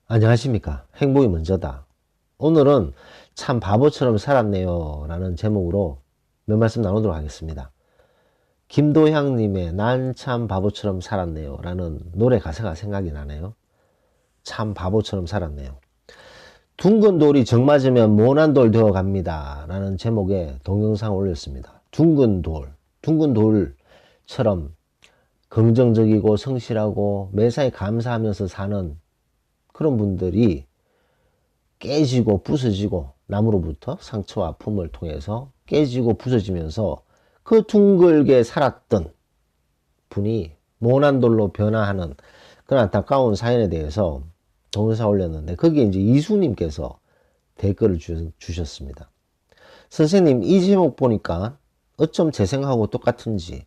안녕하십니까. 행복이 먼저다. 오늘은 참 바보처럼 살았네요 라는 제목으로 몇 말씀 나누도록 하겠습니다. 김도향님의 난 참 바보처럼 살았네요 라는 노래 가사가 생각이 나네요. 참 바보처럼 살았네요. 둥근 돌이 정 맞으면 모난 돌 되어 갑니다 라는 제목의 동영상을 올렸습니다. 둥근 돌처럼 긍정적이고 성실하고 매사에 감사하면서 사는 그런 분들이 깨지고 부서지고 나무로부터 상처와 아픔을 통해서 깨지고 부서지면서 그 둥글게 살았던 분이 모난 돌로 변화하는 그런 안타까운 사연에 대해서 동영상 올렸는데 거기에 이제 이수님께서 댓글을 주셨습니다. 선생님, 이 제목 보니까 어쩜 제 생각하고 똑같은지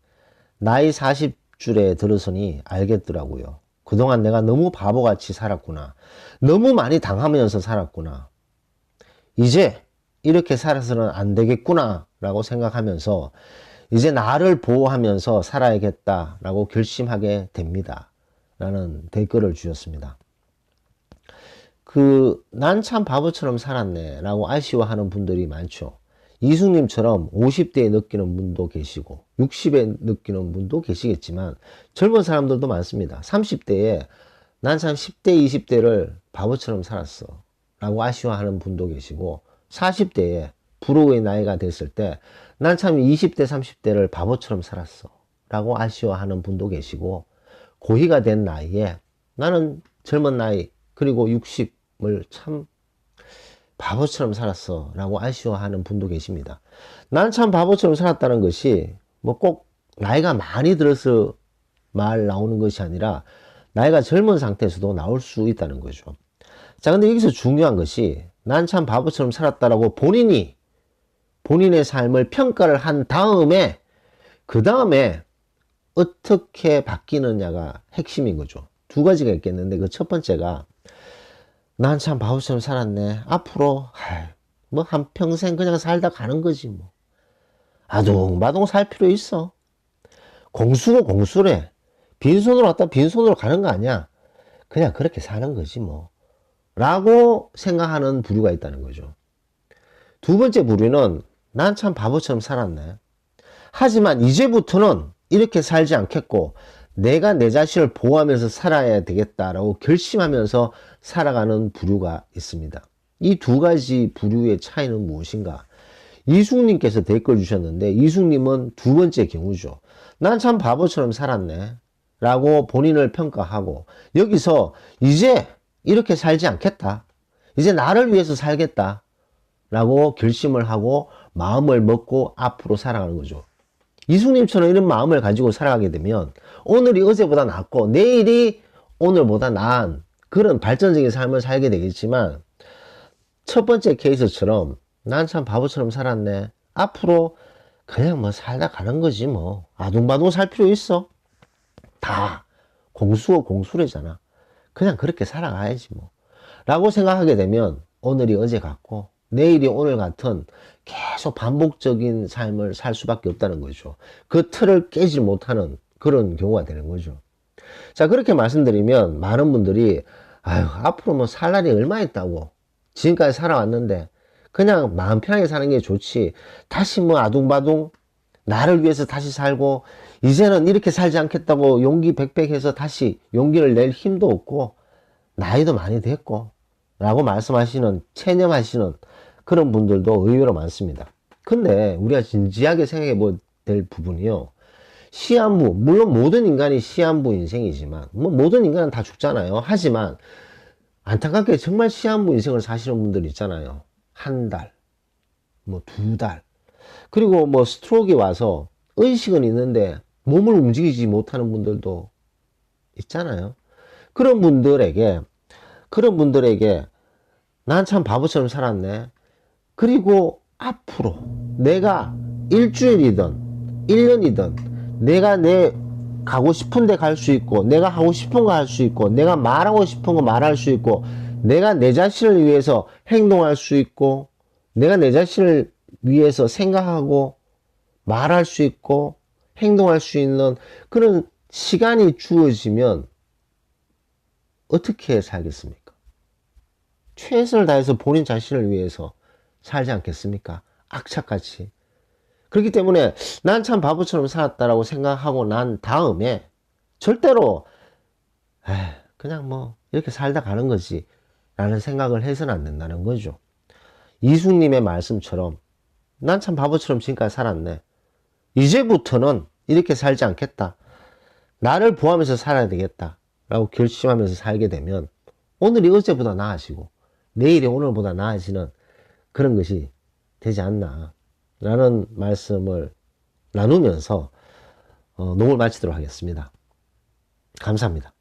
나이 40줄에 들어서니 알겠더라고요. 그동안 내가 너무 바보같이 살았구나. 너무 많이 당하면서 살았구나. 이제 이렇게 살아서는 안 되겠구나 라고 생각하면서 이제 나를 보호하면서 살아야겠다 라고 결심하게 됩니다 라는 댓글을 주셨습니다. 난 참 바보처럼 살았네 라고 아쉬워하는 분들이 많죠. 이숙님처럼 50대에 느끼는 분도 계시고 60에 느끼는 분도 계시겠지만 젊은 사람들도 많습니다. 30대에 난 참 10대 20대를 바보처럼 살았어 라고 아쉬워하는 분도 계시고 40대에 불후의 나이가 됐을 때 난 참 20대 30대를 바보처럼 살았어 라고 아쉬워하는 분도 계시고 고희가 된 나이에 나는 젊은 나이 그리고 60을 참 바보처럼 살았어 라고 아쉬워하는 분도 계십니다. 난 참 바보처럼 살았다는 것이 뭐 꼭 나이가 많이 들어서 말 나오는 것이 아니라 나이가 젊은 상태에서도 나올 수 있다는 거죠. 자, 근데 여기서 중요한 것이 난 참 바보처럼 살았다라고 본인의 삶을 평가를 한 다음에 그 다음에 어떻게 바뀌느냐가 핵심인 거죠. 두 가지가 있겠는데 그 첫 번째가 난 참 바보처럼 살았네. 앞으로 뭐 한평생 그냥 살다 가는 거지 뭐. 아둥바둥 살 필요 있어. 공수고 공수래. 빈손으로 왔다 빈손으로 가는 거 아니야. 그냥 그렇게 사는 거지 뭐. 라고 생각하는 부류가 있다는 거죠. 두 번째 부류는 난 참 바보처럼 살았네. 하지만 이제부터는 이렇게 살지 않겠고 내가 내 자신을 보호하면서 살아야 되겠다라고 결심하면서 살아가는 부류가 있습니다. 이 두 가지 부류의 차이는 무엇인가? 이숙님께서 댓글 주셨는데 이숙님은 두 번째 경우죠. 난 참 바보처럼 살았네 라고 본인을 평가하고 여기서 이제 이렇게 살지 않겠다. 이제 나를 위해서 살겠다 라고 결심을 하고 마음을 먹고 앞으로 살아가는 거죠. 이숙님처럼 이런 마음을 가지고 살아가게 되면 오늘이 어제보다 낫고 내일이 오늘보다 나은 그런 발전적인 삶을 살게 되겠지만 첫 번째 케이스처럼 난 참 바보처럼 살았네. 앞으로 그냥 뭐 살다 가는 거지 뭐. 아둥바둥 살 필요 있어? 다 공수고 공수래잖아. 그냥 그렇게 살아가야지 뭐. 라고 생각하게 되면 오늘이 어제 같고 내일이 오늘 같은 계속 반복적인 삶을 살 수밖에 없다는 거죠. 그 틀을 깨지 못하는 그런 경우가 되는 거죠. 자, 그렇게 말씀드리면 많은 분들이 아유, 앞으로 뭐 살 날이 얼마 있다고 지금까지 살아왔는데 그냥 마음 편하게 사는 게 좋지 다시 뭐 아둥바둥 나를 위해서 다시 살고 이제는 이렇게 살지 않겠다고 용기 백백해서 다시 용기를 낼 힘도 없고 나이도 많이 됐고 라고 말씀하시는 체념하시는 그런 분들도 의외로 많습니다. 근데 우리가 진지하게 생각해 볼 될 부분이요. 시한부, 물론 모든 인간이 시한부 인생이지만 뭐 모든 인간은 다 죽잖아요. 하지만 안타깝게 정말 시한부 인생을 사시는 분들 있잖아요. 한 달, 뭐 두 달. 그리고 뭐 스트로크가 와서 의식은 있는데 몸을 움직이지 못하는 분들도 있잖아요. 그런 분들에게 난 참 바보처럼 살았네. 그리고 앞으로 내가 일주일이든 1년이든 내가 내 가고 싶은 데 갈 수 있고 내가 하고 싶은 거 할 수 있고 내가 말하고 싶은 거 말할 수 있고 내가 내 자신을 위해서 행동할 수 있고 내가 내 자신을 위해서 생각하고 말할 수 있고 행동할 수 있는 그런 시간이 주어지면 어떻게 살겠습니까? 최선을 다해서 본인 자신을 위해서 살지 않겠습니까? 악착같이. 그렇기 때문에 난 참 바보처럼 살았다라고 생각하고 난 다음에 절대로 그냥 뭐 이렇게 살다 가는 거지 라는 생각을 해서는 안 된다는 거죠. 이숙님의 말씀처럼 난 참 바보처럼 지금까지 살았네. 이제부터는 이렇게 살지 않겠다. 나를 보호하면서 살아야 되겠다. 라고 결심하면서 살게 되면 오늘이 어제보다 나아지고 내일이 오늘보다 나아지는 그런 것이 되지 않나 라는 말씀을 나누면서 녹음을 마치도록 하겠습니다. 감사합니다.